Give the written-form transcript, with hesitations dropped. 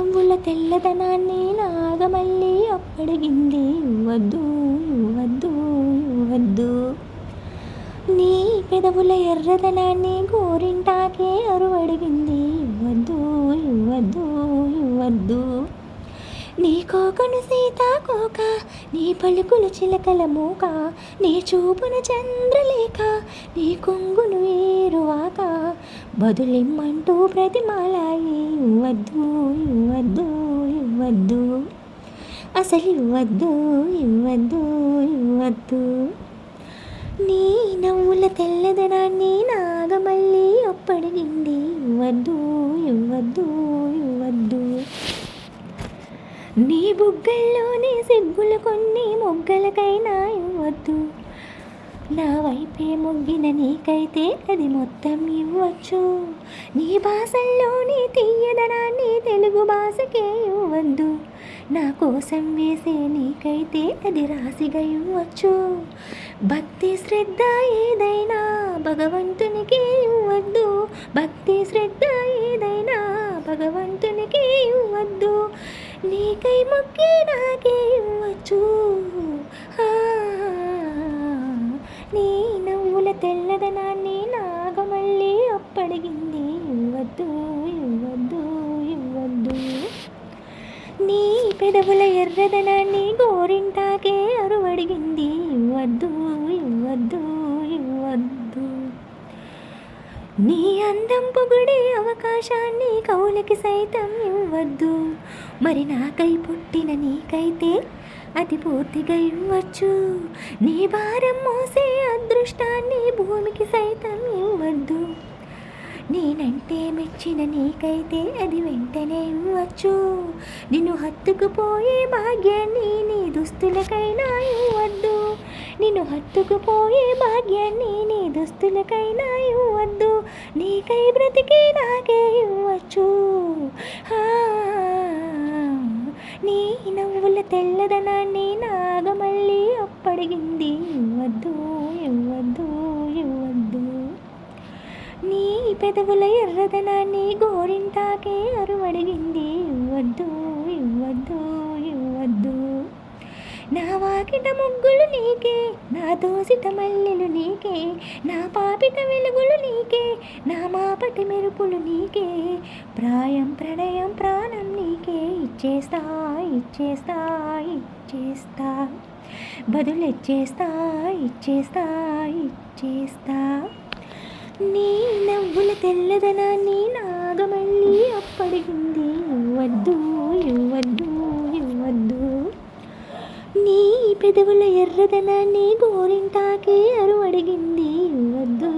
నవ్వుల తెల్లదనాన్ని నాగమల్లి అప్పడిగింది. వద్దు వద్దు వద్దు. నీ పెదవుల ఎర్రదనాన్ని గోరింటాకే అరువడిగింది. వద్దు వద్దు వద్దు. నీ కోకను సీతాకోక, నీ పలుకులు చిలకల మూక, నీ చూపున చంద్రలేఖ, నీ కొంగును ఏరువాక, బదులిమ్మంటూ ప్రతిమాలాయి. ఇవ్వద్దు ఇవ్వద్దు ఇవ్వద్దు, అసలు ఇవ్వద్దు ఇవ్వద్దు ఇవ్వద్దు. నీ నవ్వుల తెల్లదనాన్ని నాగమల్లి అప్పడిగింది. ఇవ్వద్దు ఇవ్వద్దు ఇవ్వద్దు. నీ బుగ్గల్లోని సిగ్గులు కొన్ని మొగ్గలకైనా ఇవ్వద్దు. నా వైపే మొగ్గిన నీకైతే అది మొత్తం ఇవ్వచ్చు. నీ భాషల్లోని తీయదనాన్ని తెలుగు భాషకే ఇవ్వద్దు. నా కోసం వేసే నీకైతే అది రాసిగా ఇవ్వచ్చు. భక్తి శ్రద్ధ ఏదైనా భగవంతునికి ఇవ్వద్దు. భక్తి శ్రద్ధ ఏదైనా భగవంతునికి ఇవ్వద్దు. నీకై మొక్కి నాకే ఇవ్వచ్చు. నీ నవ్వుల తెల్లదనాన్ని నాగమల్లి అప్పడిగింది. ఇవ్వద్దు ఇవ్వద్దు ఇవ్వద్దు. నీ పెదవుల ఎర్రదనాన్ని గోరింటాకే అరువడిగింది. ఇవ్వద్దు ఇవ్వద్దు ఇవ్వద్దు. నీ అందం పొగిడే అవకాశాన్ని కౌలకి సైతం ఇవ్వద్దు. మరి నాకై పుట్టిన నీకైతే అది పూర్తిగా ఇవ్వచ్చు. నీ భారం మోసే అదృష్టాన్ని భూమికి సైతం ఇవ్వద్దు. నేనంటే మెచ్చిన నీకైతే అది వెంటనే ఇవ్వచ్చు. నిన్ను హత్తుకుపోయే భాగ్యాన్ని నీ దుస్తులకైనా ఇవ్వద్దు. నిన్ను హత్తుకుపోయే భాగ్యాన్ని నీ దుస్తులకైనా ఇవ్వద్దు. నీకై బ్రతికి నాకే ఇవ్వచ్చు. నీ నవ్వుల తెల్లదనాన్ని నాగమల్లి అప్పడిగింది. ఇవ్వద్దు ఇవ్వద్దు ఇవ్వద్దు. నీ పెదవుల ఎర్రదనాన్ని గోరింటాకే అరువడిగింది. ఇవ్వద్దు ఇవ్వద్దు ఇవ్వద్దు. నా వాకిట ముగ్గులు నీకే, నా దోసిట మల్లెలు నీకే, నా పాపిట వెలుగులు నీకే, నా మాపటి మెరుపులు నీకే, ప్రాయం ప్రణయం ప్రాణం నీకే. ఇచ్చేస్తా ఇచ్చేస్తా ఇచ్చేస్తా, బదులిచ్చేస్తా ఇచ్చేస్తా ఇచ్చేస్తా. నీ నవ్వుల తెల్లదనాన్ని నాగమల్లి అప్పడిగింది. ఇవ్వద్దు ఇవ్వద్దు ఇవ్వద్దు. నీ పెదవుల ఎర్రదనాన్ని గోరింటాకే అరువడిగింది. ఇవ్వద్దు